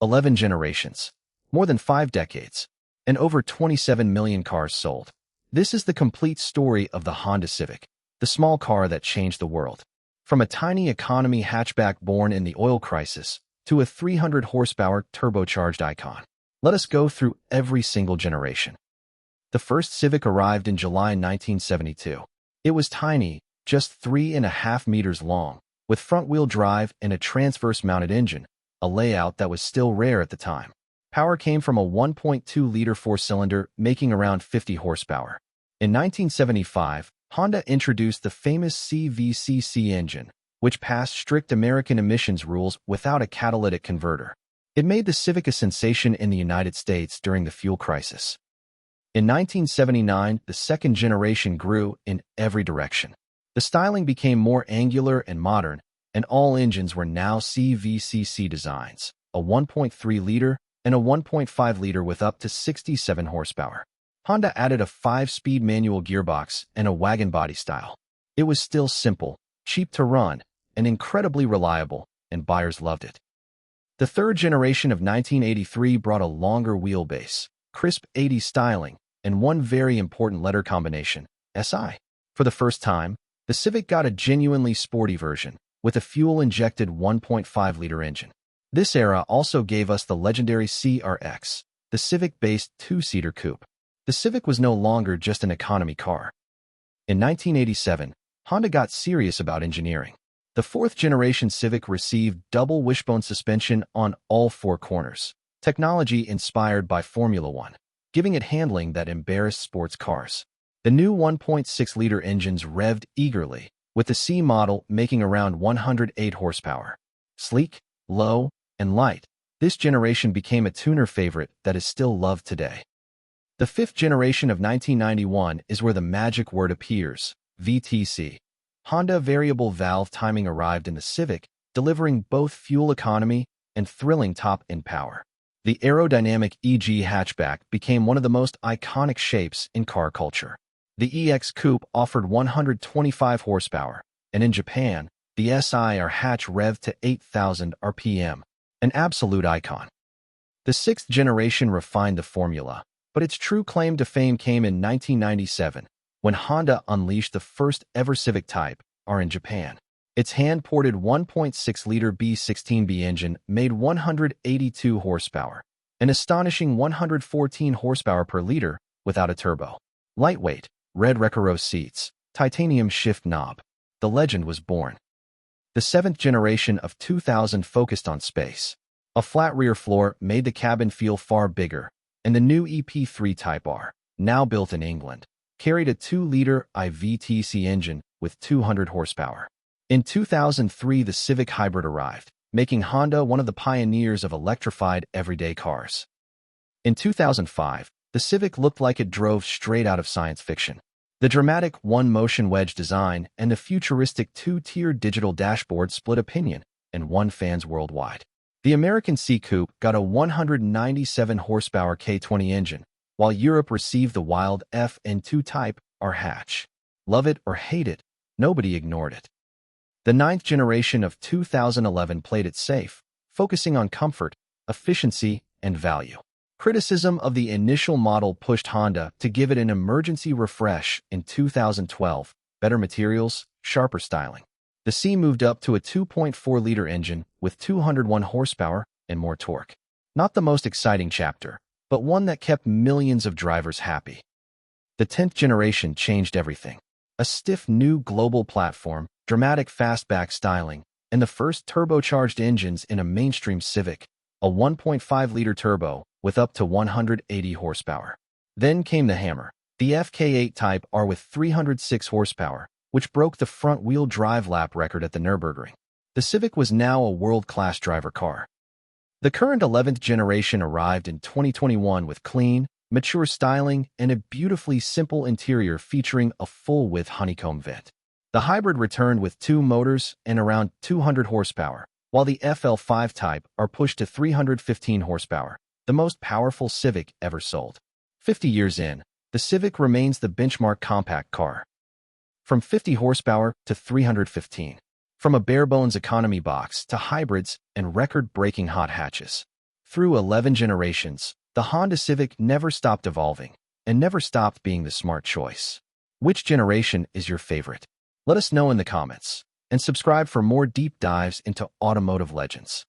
11 generations, more than 5 decades, and over 27 million cars sold. This is the complete story of the Honda Civic, the small car that changed the world. From a tiny economy hatchback born in the oil crisis to a 300 horsepower turbocharged icon. Let us go through every single generation. The first Civic arrived in July 1972. It was tiny, just 3.5 meters long, with front-wheel drive and a transverse-mounted engine, a layout that was still rare at the time. Power came from a 1.2-liter four-cylinder making around 50 horsepower. In 1975, Honda introduced the famous CVCC engine, which passed strict American emissions rules without a catalytic converter. It made the Civic a sensation in the United States during the fuel crisis. In 1979, the second generation grew in every direction. The styling became more angular and modern, and all engines were now CVCC designs, a 1.3-liter and a 1.5-liter with up to 67 horsepower. Honda added a 5-speed manual gearbox and a wagon body style. It was still simple, cheap to run, and incredibly reliable, and buyers loved it. The third generation of 1983 brought a longer wheelbase, crisp 80s styling, and one very important letter combination, SI. For the first time, the Civic got a genuinely sporty version, with a fuel-injected 1.5-liter engine. This era also gave us the legendary CRX, the Civic-based two-seater coupe. The Civic was no longer just an economy car. In 1987, Honda got serious about engineering. The fourth-generation Civic received double wishbone suspension on all 4 corners, technology inspired by Formula One, giving it handling that embarrassed sports cars. The new 1.6-liter engines revved eagerly, with the C model making around 108 horsepower. Sleek, low, and light, this generation became a tuner favorite that is still loved today. The fifth generation of 1991 is where the magic word appears, VTEC. Honda variable valve timing arrived in the Civic, delivering both fuel economy and thrilling top-end power. The aerodynamic EG hatchback became one of the most iconic shapes in car culture. The EX Coupe offered 125 horsepower, and in Japan, the SI or hatch revved to 8,000 RPM, an absolute icon. The sixth generation refined the formula, but its true claim to fame came in 1997, when Honda unleashed the first-ever Civic Type R in Japan. Its hand-ported 1.6-liter B16B engine made 182 horsepower, an astonishing 114 horsepower per liter without a turbo. Lightweight, red Recaro seats, titanium shift knob. The legend was born. The seventh generation of 2000 focused on space. A flat rear floor made the cabin feel far bigger, and the new EP3 Type R, now built in England, carried a 2-liter i-VTEC engine with 200 horsepower. In 2003, the Civic Hybrid arrived, making Honda one of the pioneers of electrified everyday cars. In 2005, the Civic looked like it drove straight out of science fiction. The dramatic one-motion wedge design and the futuristic 2-tier digital dashboard split opinion and won fans worldwide. The American C Coupe got a 197 horsepower K20 engine, while Europe received the wild FN2 Type R hatch. Love it or hate it, nobody ignored it. The ninth generation of 2011 played it safe, focusing on comfort, efficiency, and value. Criticism of the initial model pushed Honda to give it an emergency refresh in 2012, better materials, sharper styling. The C moved up to a 2.4-liter engine with 201 horsepower and more torque. Not the most exciting chapter, but one that kept millions of drivers happy. The 10th generation changed everything. A stiff new global platform, dramatic fastback styling, and the first turbocharged engines in a mainstream Civic, a 1.5-liter turbo with up to 180 horsepower. Then came the hammer, the FK8 Type R with 306 horsepower, which broke the front-wheel drive lap record at the Nürburgring. The Civic was now a world-class driver car. The current 11th generation arrived in 2021 with clean, mature styling and a beautifully simple interior featuring a full-width honeycomb vent. The hybrid returned with 2 motors and around 200 horsepower, while the FL5 Type R pushed to 315 horsepower, the most powerful Civic ever sold. 50 years in, the Civic remains the benchmark compact car. From 50 horsepower to 315. From a bare-bones economy box to hybrids and record-breaking hot hatches. Through 11 generations, the Honda Civic never stopped evolving and never stopped being the smart choice. Which generation is your favorite? Let us know in the comments, and subscribe for more deep dives into automotive legends.